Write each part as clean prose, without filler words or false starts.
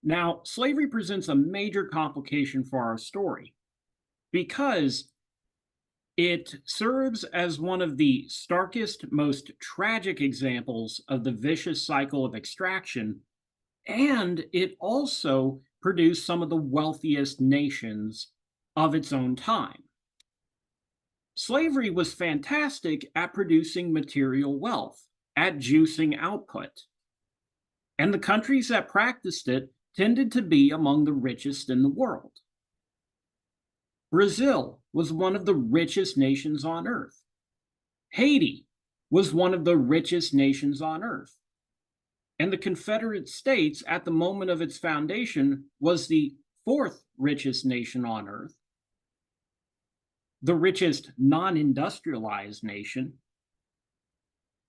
Now, slavery presents a major complication for our story because it serves as one of the starkest, most tragic examples of the vicious cycle of extraction, and it also produced some of the wealthiest nations of its own time. Slavery was fantastic at producing material wealth, at juicing output, and the countries that practiced it tended to be among the richest in the world. Brazil was one of the richest nations on earth. Haiti was one of the richest nations on earth. And the Confederate States, at the moment of its foundation, was the fourth richest nation on earth, the richest non industrialized nation,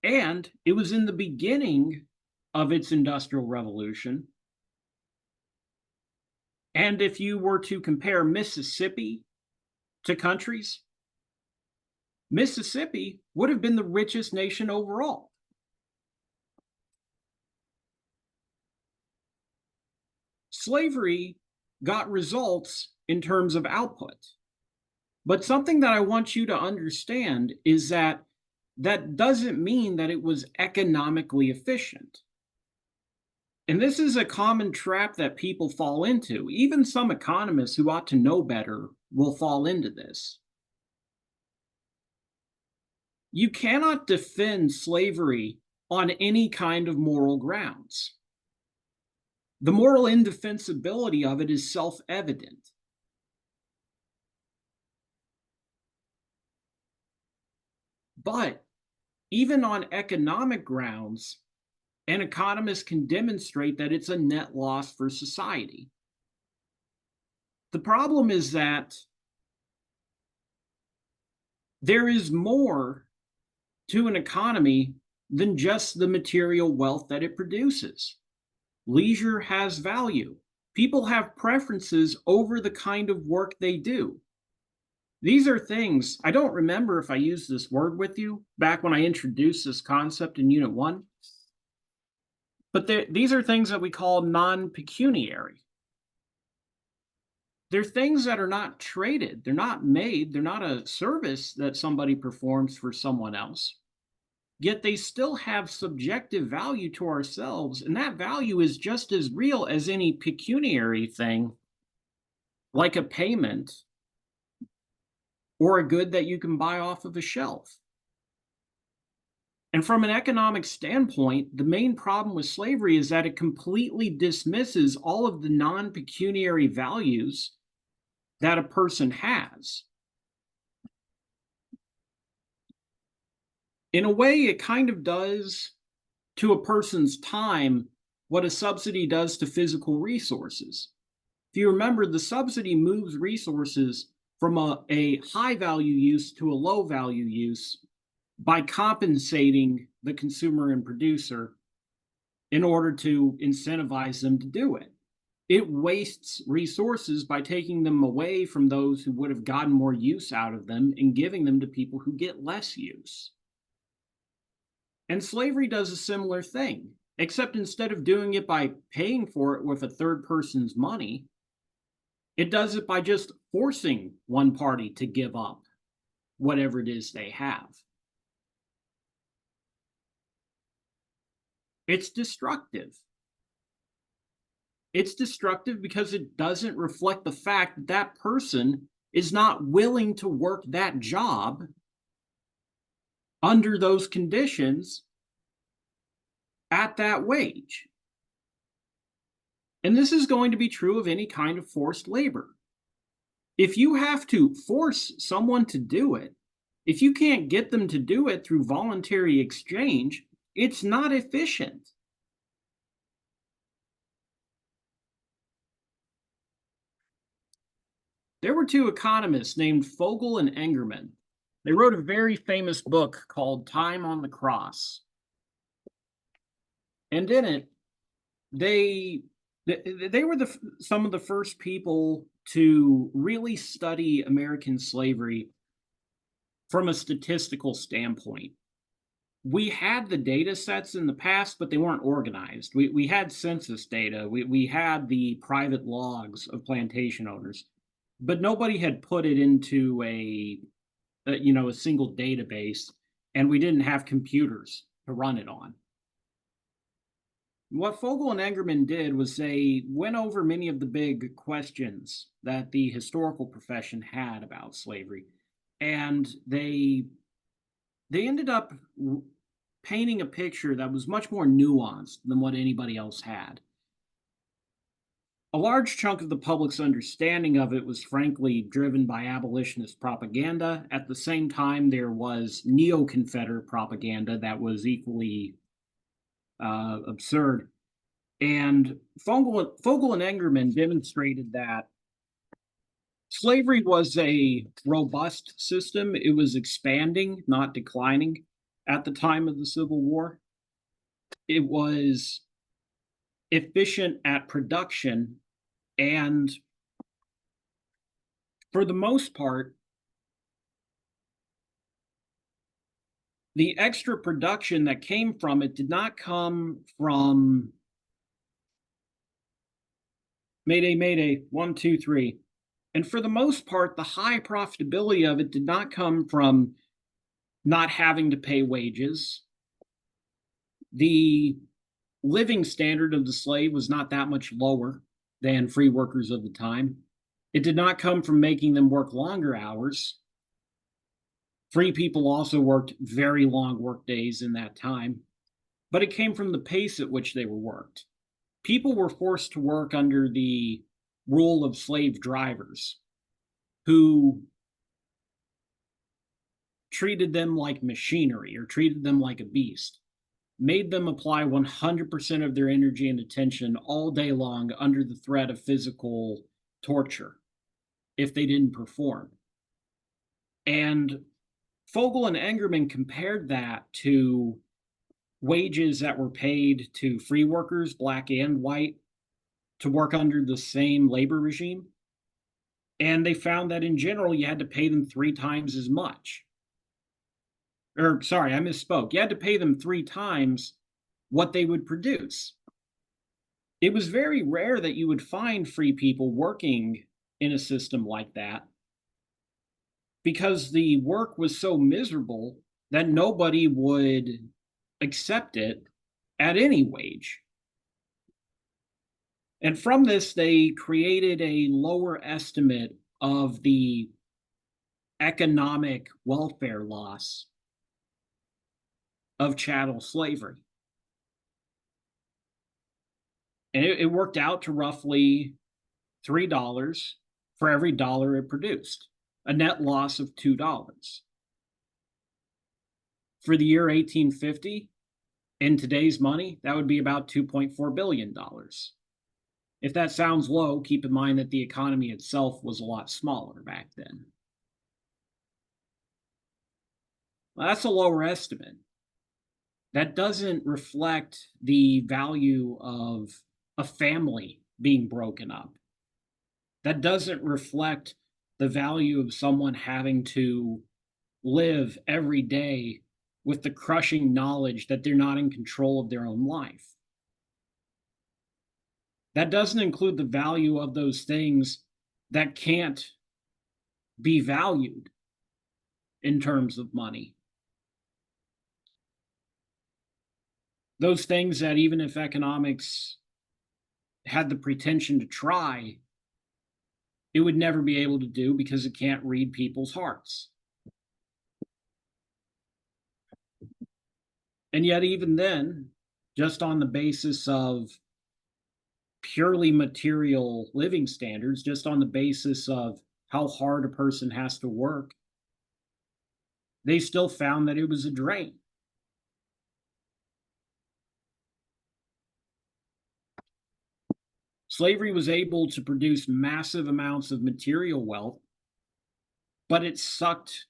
and it was in the beginning of its industrial revolution. And if you were to compare Mississippi to countries, Mississippi would have been the richest nation overall. Slavery got results in terms of output. But something that I want you to understand is that that doesn't mean that it was economically efficient. And this is a common trap that people fall into. Even some economists who ought to know better will fall into this. You cannot defend slavery on any kind of moral grounds. The moral indefensibility of it is self-evident. But even on economic grounds, an economist can demonstrate that it's a net loss for society. The problem is that there is more to an economy than just the material wealth that it produces. Leisure has value. People have preferences over the kind of work they do. These are things, I don't remember if I used this word with you back when I introduced this concept in Unit 1, but these are things that we call non-pecuniary. They're things that are not traded, they're not made, they're not a service that somebody performs for someone else. Yet they still have subjective value to ourselves, and that value is just as real as any pecuniary thing, like a payment or a good that you can buy off of a shelf. And from an economic standpoint, the main problem with slavery is that it completely dismisses all of the non-pecuniary values that a person has. In a way, it kind of does to a person's time what a subsidy does to physical resources. If you remember, the subsidy moves resources from a high value use to a low value use by compensating the consumer and producer in order to incentivize them to do it. It wastes resources by taking them away from those who would have gotten more use out of them and giving them to people who get less use. And slavery does a similar thing, except instead of doing it by paying for it with a third person's money, it does it by just forcing one party to give up whatever it is they have. It's destructive. It's destructive because it doesn't reflect the fact that that person is not willing to work that job under those conditions at that wage. And this is going to be true of any kind of forced labor. If you have to force someone to do it, if you can't get them to do it through voluntary exchange, it's not efficient. There were two economists named Fogel and Engerman. They wrote a very famous book called Time on the Cross. And in it, they were some of the first people to really study American slavery from a statistical standpoint. We had the data sets in the past, but they weren't organized. We had census data. We had the private logs of plantation owners, but nobody had put it into a single database, and we didn't have computers to run it on. What Fogel and Engerman did was they went over many of the big questions that the historical profession had about slavery, and they ended up painting a picture that was much more nuanced than what anybody else had. A large chunk of the public's understanding of it was frankly driven by abolitionist propaganda. At the same time, there was neo Confederate propaganda that was equally absurd. And Fogel and Engerman demonstrated that slavery was a robust system. It was expanding, not declining at the time of the Civil War. It was efficient at production, and for the most part, the extra production that came from it did not come from Mayday, Mayday, 1, 2, 3. And for the most part, the high profitability of it did not come from not having to pay wages. The living standard of the slave was not that much lower than free workers of the time. It did not come from making them work longer hours. Free people also worked very long work days in that time, but it came from the pace at which they were worked. People were forced to work under the rule of slave drivers who treated them like machinery or treated them like a beast, made them apply 100% of their energy and attention all day long under the threat of physical torture if they didn't perform. And Fogel and Engerman compared that to wages that were paid to free workers, black and white, to work under the same labor regime. And they found that in general, you had to pay them 3 times as much. Or, sorry, I misspoke. You had to pay them 3 times what they would produce. It was very rare that you would find free people working in a system like that because the work was so miserable that nobody would accept it at any wage. And from this, they created a lower estimate of the economic welfare loss of chattel slavery. And it worked out to roughly $3 for every dollar it produced, a net loss of $2. For the year 1850, in today's money, that would be about $2.4 billion. If that sounds low, keep in mind that the economy itself was a lot smaller back then. Well, that's a lower estimate. That doesn't reflect the value of a family being broken up. That doesn't reflect the value of someone having to live every day with the crushing knowledge that they're not in control of their own life. That doesn't include the value of those things that can't be valued in terms of money. Those things that even if economics had the pretension to try, it would never be able to do because it can't read people's hearts. And yet, even then, just on the basis of purely material living standards, just on the basis of how hard a person has to work, they still found that it was a drain. Slavery was able to produce massive amounts of material wealth, but it sucked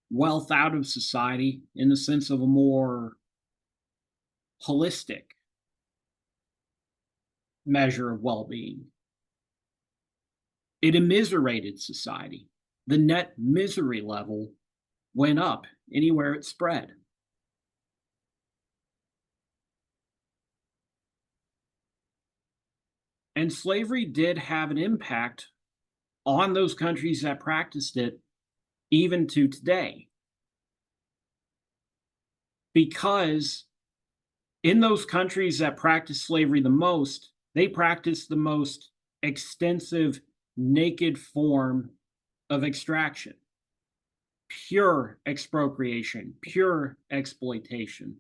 wealth out of society in the sense of a more holistic measure of well-being. It immiserated society. The net misery level went up anywhere it spread. And slavery did have an impact on those countries that practiced it, even to today. Because in those countries that practice slavery the most, they practice the most extensive, naked form of extraction, pure expropriation, pure exploitation.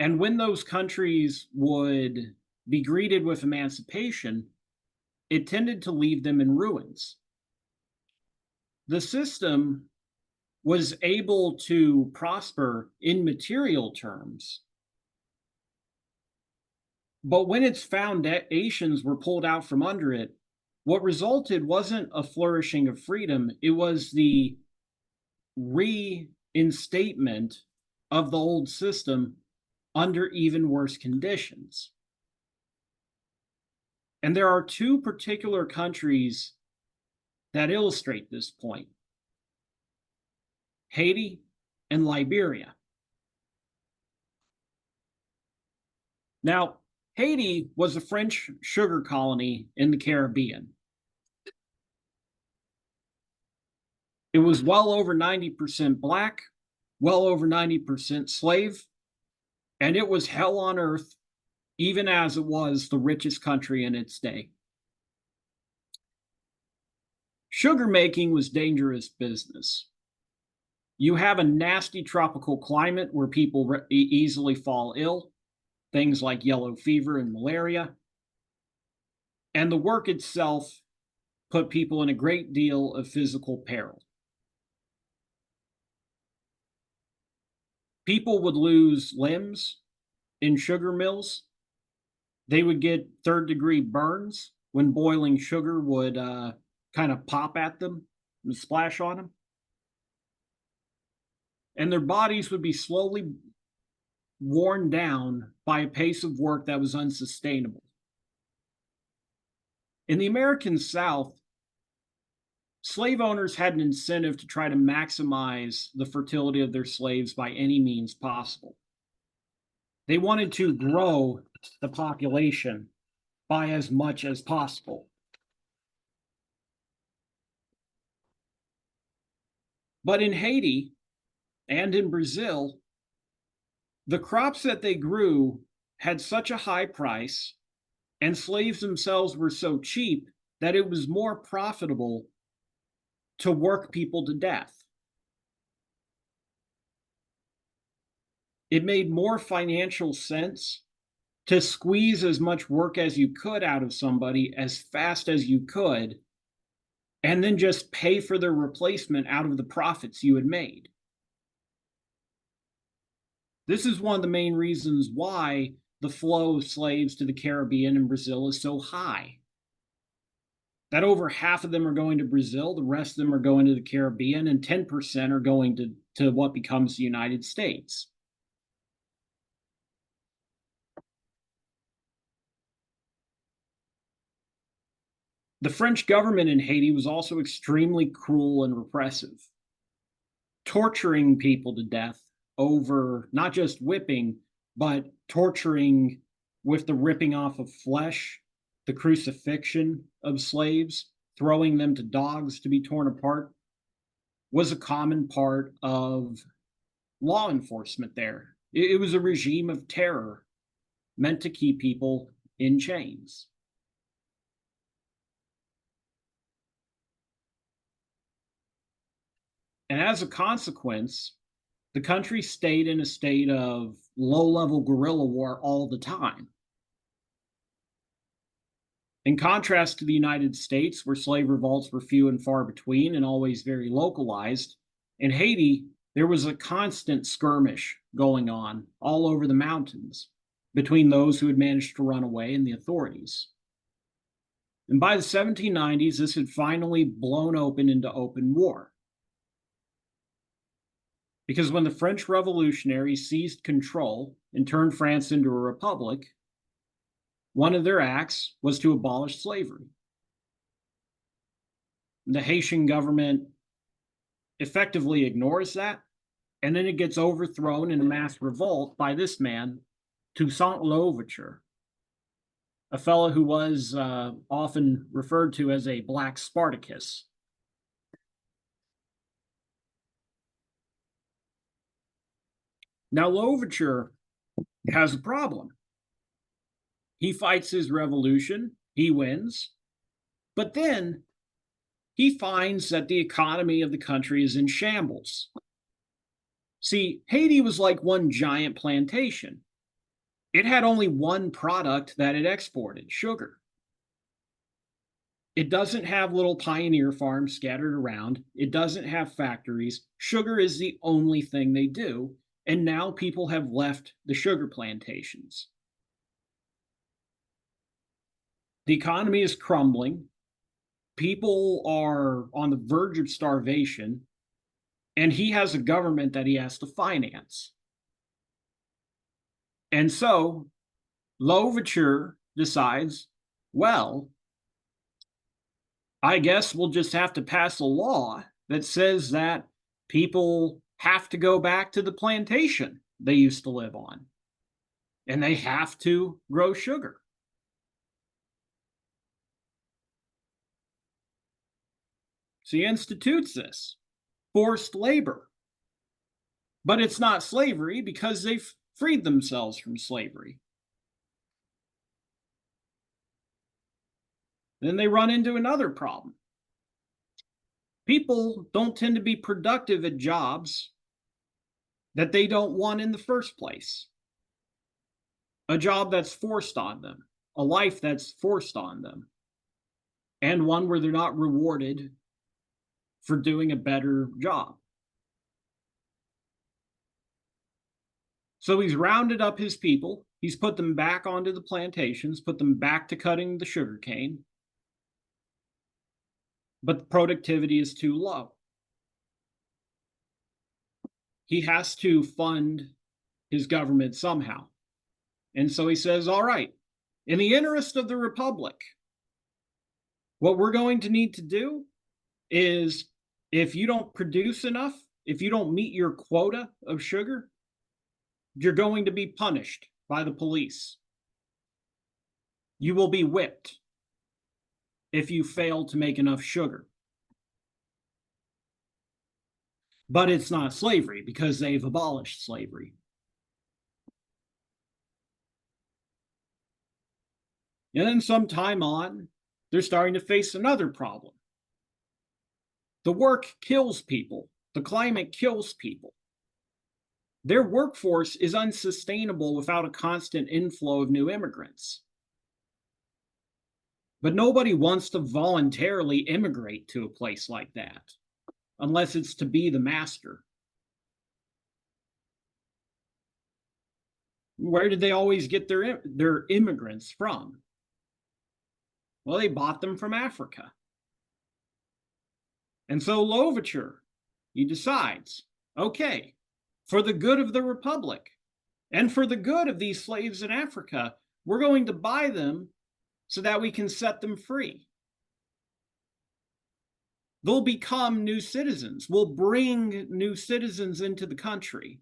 And when those countries would be greeted with emancipation, it tended to leave them in ruins. The system was able to prosper in material terms, but when its foundations were pulled out from under it, what resulted wasn't a flourishing of freedom, it was the reinstatement of the old system under even worse conditions. And there are two particular countries that illustrate this point: Haiti and Liberia. Now, Haiti was a French sugar colony in the Caribbean. It was well over 90% Black, well over 90% slave, and it was hell on earth, even as it was the richest country in its day. Sugar making was dangerous business. You have a nasty tropical climate where people easily fall ill, things like yellow fever and malaria. And the work itself put people in a great deal of physical peril. People would lose limbs in sugar mills. They would get third-degree burns when boiling sugar would kind of pop at them and splash on them. And their bodies would be slowly worn down by a pace of work that was unsustainable. In the American South, slave owners had an incentive to try to maximize the fertility of their slaves by any means possible. They wanted to grow the population by as much as possible. But in Haiti and in Brazil, the crops that they grew had such a high price, and slaves themselves were so cheap that it was more profitable to work people to death. It made more financial sense to squeeze as much work as you could out of somebody as fast as you could, and then just pay for their replacement out of the profits you had made. This is one of the main reasons why the flow of slaves to the Caribbean and Brazil is so high. That over half of them are going to Brazil, the rest of them are going to the Caribbean, and 10% are going to what becomes the United States. The French government in Haiti was also extremely cruel and repressive, torturing people to death over not just whipping, but torturing with the ripping off of flesh, the crucifixion of slaves, throwing them to dogs to be torn apart, was a common part of law enforcement there. It was a regime of terror meant to keep people in chains. And as a consequence, the country stayed in a state of low-level guerrilla war all the time. In contrast to the United States, where slave revolts were few and far between and always very localized, in Haiti, there was a constant skirmish going on all over the mountains between those who had managed to run away and the authorities. And by the 1790s, this had finally blown open into open war. Because when the French revolutionaries seized control and turned France into a republic, one of their acts was to abolish slavery. The Haitian government effectively ignores that, and then it gets overthrown in a mass revolt by this man, Toussaint Louverture. a fellow who was often referred to as a Black Spartacus. Now, Louverture has a problem. He fights his revolution, he wins, but then he finds that the economy of the country is in shambles. See, Haiti was like one giant plantation. It had only one product that it exported, sugar. It doesn't have little pioneer farms scattered around. It doesn't have factories. Sugar is the only thing they do. And now people have left the sugar plantations. The economy is crumbling. People are on the verge of starvation. And he has a government that he has to finance. And so Louverture decides, well, I guess we'll just have to pass a law that says that people have to go back to the plantation they used to live on, and they have to grow sugar. So he institutes this forced labor. But it's not slavery because they've freed themselves from slavery. Then they run into another problem. People don't tend to be productive at jobs that they don't want in the first place. A job that's forced on them, a life that's forced on them, and one where they're not rewarded for doing a better job. So he's rounded up his people. He's put them back onto the plantations, put them back to cutting the sugarcane. But the productivity is too low. He has to fund his government somehow. And so he says, all right, in the interest of the Republic, what we're going to need to do is if you don't produce enough, if you don't meet your quota of sugar, you're going to be punished by the police. You will be whipped if you fail to make enough sugar. But it's not slavery because they've abolished slavery. And then some time on, they're starting to face another problem. The work kills people. The climate kills people. Their workforce is unsustainable without a constant inflow of new immigrants. But nobody wants to voluntarily immigrate to a place like that, unless it's to be the master. Where did they always get their immigrants from? Well, they bought them from Africa. And so Louverture, he decides, okay, for the good of the Republic and for the good of these slaves in Africa, we're going to buy them so that we can set them free. They'll become new citizens. We'll bring new citizens into the country.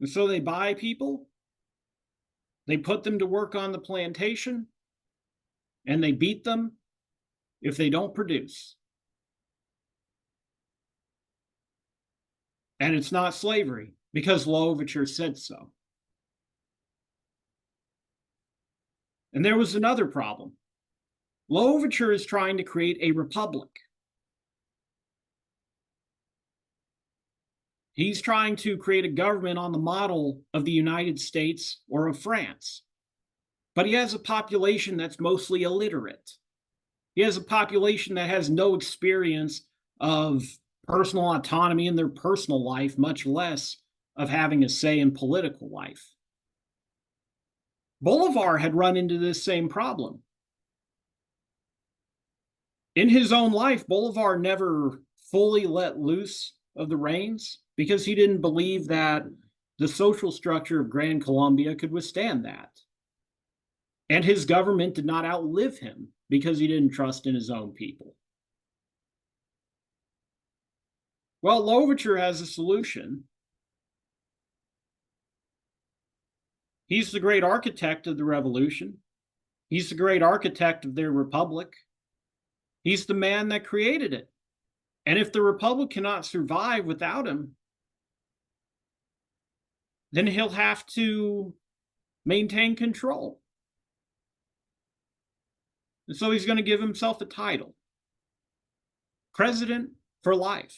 And so they buy people, they put them to work on the plantation, and they beat them if they don't produce. And it's not slavery because Louverture said so. And there was another problem. Louverture is trying to create a republic. He's trying to create a government on the model of the United States or of France. But he has a population that's mostly illiterate. He has a population that has no experience of personal autonomy in their personal life, much less of having a say in political life. Bolivar had run into this same problem. In his own life, Bolivar never fully let loose of the reins because he didn't believe that the social structure of Gran Colombia could withstand that. And his government did not outlive him because he didn't trust in his own people. Well, Louverture has a solution. He's the great architect of the revolution. He's the great architect of their republic. He's the man that created it. And if the republic cannot survive without him, then he'll have to maintain control. And so he's going to give himself a title, President for Life.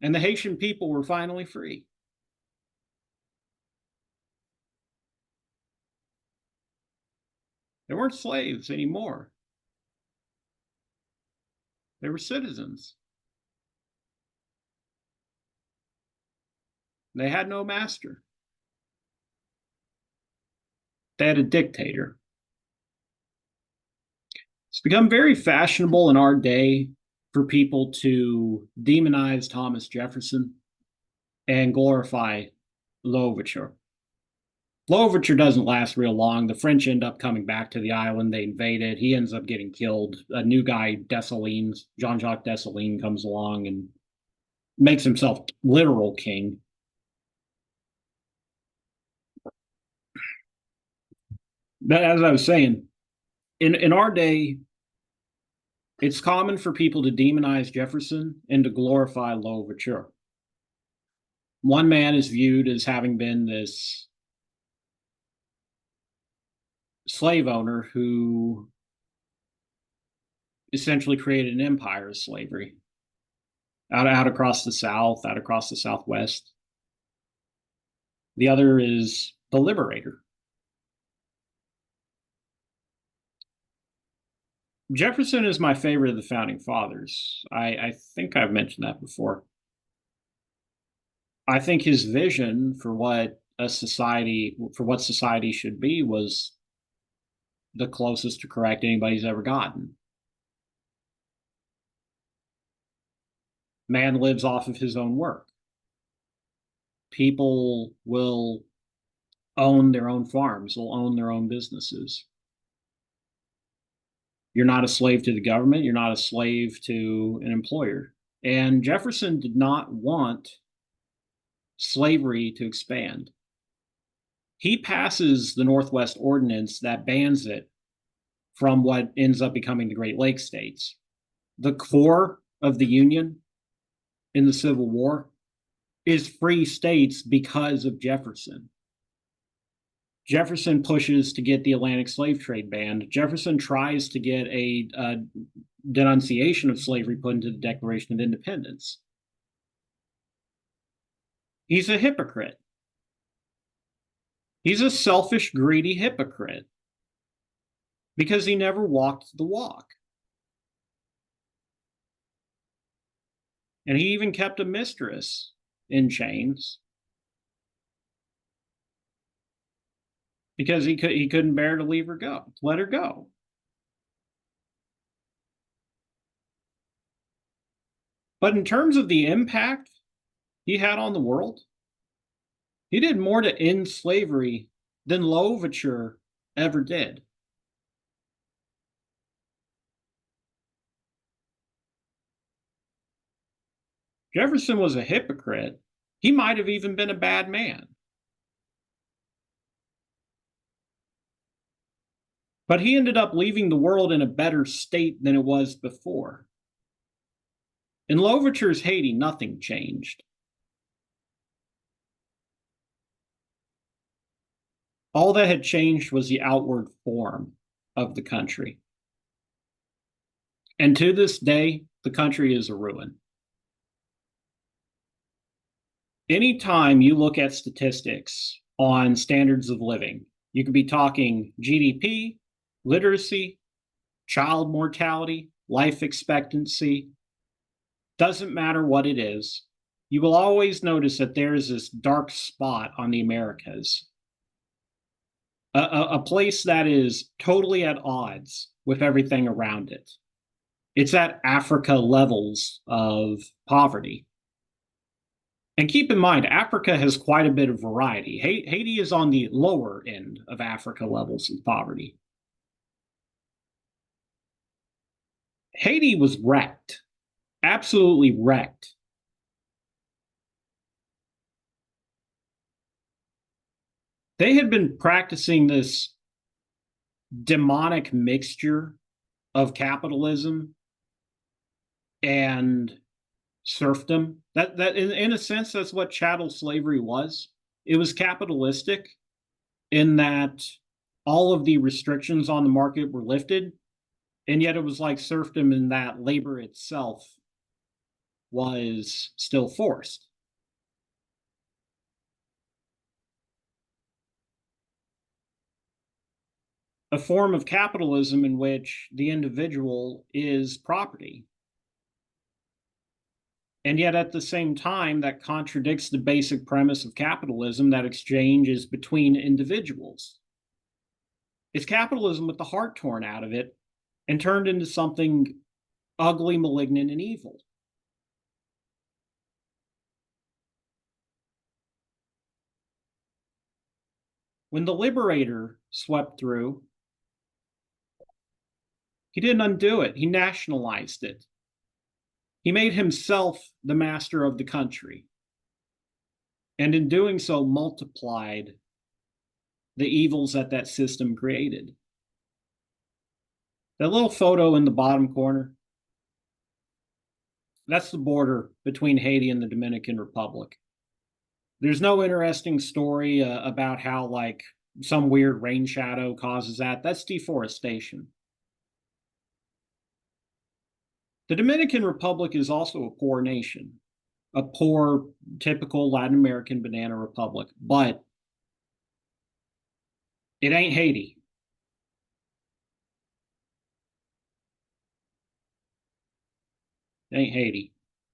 And the Haitian people were finally free. They weren't slaves anymore. They were citizens. They had no master. They had a dictator. It's become very fashionable in our day for people to demonize Thomas Jefferson and glorify Louverture. Louverture doesn't last real long. The French end up coming back to the island. They invade it. He ends up getting killed. A new guy, Dessalines, Jean-Jacques Dessalines, comes along and makes himself literal king. But as I was saying, in our day, it's common for people to demonize Jefferson and to glorify Louverture. One man is viewed as having been this slave owner who essentially created an empire of slavery out across the South, out across the Southwest. The other is the liberator. Jefferson is my favorite of the founding fathers. I think I've mentioned that before. I think his vision for what society should be was the closest to correct anybody's ever gotten. Man lives off of his own work. People will own their own farms, will own their own businesses. You're not a slave to the government. You're not a slave to an employer. And Jefferson did not want slavery to expand. He passes the Northwest Ordinance that bans it from what ends up becoming the Great Lakes states. The core of the Union in the Civil War is free states because of Jefferson. Jefferson pushes to get the Atlantic slave trade banned. Jefferson tries to get a denunciation of slavery put into the Declaration of Independence. He's a hypocrite. He's a selfish, greedy hypocrite because he never walked the walk. And he even kept a mistress in chains because he couldn't bear to leave her go, to let her go. But in terms of the impact he had on the world, he did more to end slavery than Louverture ever did. Jefferson was a hypocrite. He might have even been a bad man. But he ended up leaving the world in a better state than it was before. In Louverture's Haiti, nothing changed. All that had changed was the outward form of the country. And to this day, the country is a ruin. Anytime you look at statistics on standards of living, you could be talking GDP, literacy, child mortality, life expectancy, doesn't matter what it is, you will always notice that there is this dark spot on the Americas. A place that is totally at odds with everything around it. It's at Africa levels of poverty. And keep in mind, Africa has quite a bit of variety. Haiti is on the lower end of Africa levels of poverty. Haiti was wrecked absolutely wrecked. They had been practicing this demonic mixture of capitalism and serfdom. That in a sense, that's what chattel slavery was. It was capitalistic in that all of the restrictions on the market were lifted, and yet it was like serfdom in that labor itself was still forced. A form of capitalism in which the individual is property. And yet, at the same time, that contradicts the basic premise of capitalism that exchange is between individuals. It's capitalism with the heart torn out of it and turned into something ugly, malignant, and evil. When the liberator swept through, he didn't undo it, he nationalized it. He made himself the master of the country. And in doing so, multiplied the evils that that system created. That little photo in the bottom corner, that's the border between Haiti and the Dominican Republic. There's no interesting story about how, like, some weird rain shadow causes that. That's deforestation. The Dominican Republic is also a poor nation, a poor, typical Latin American banana republic, but it ain't Haiti. It ain't Haiti.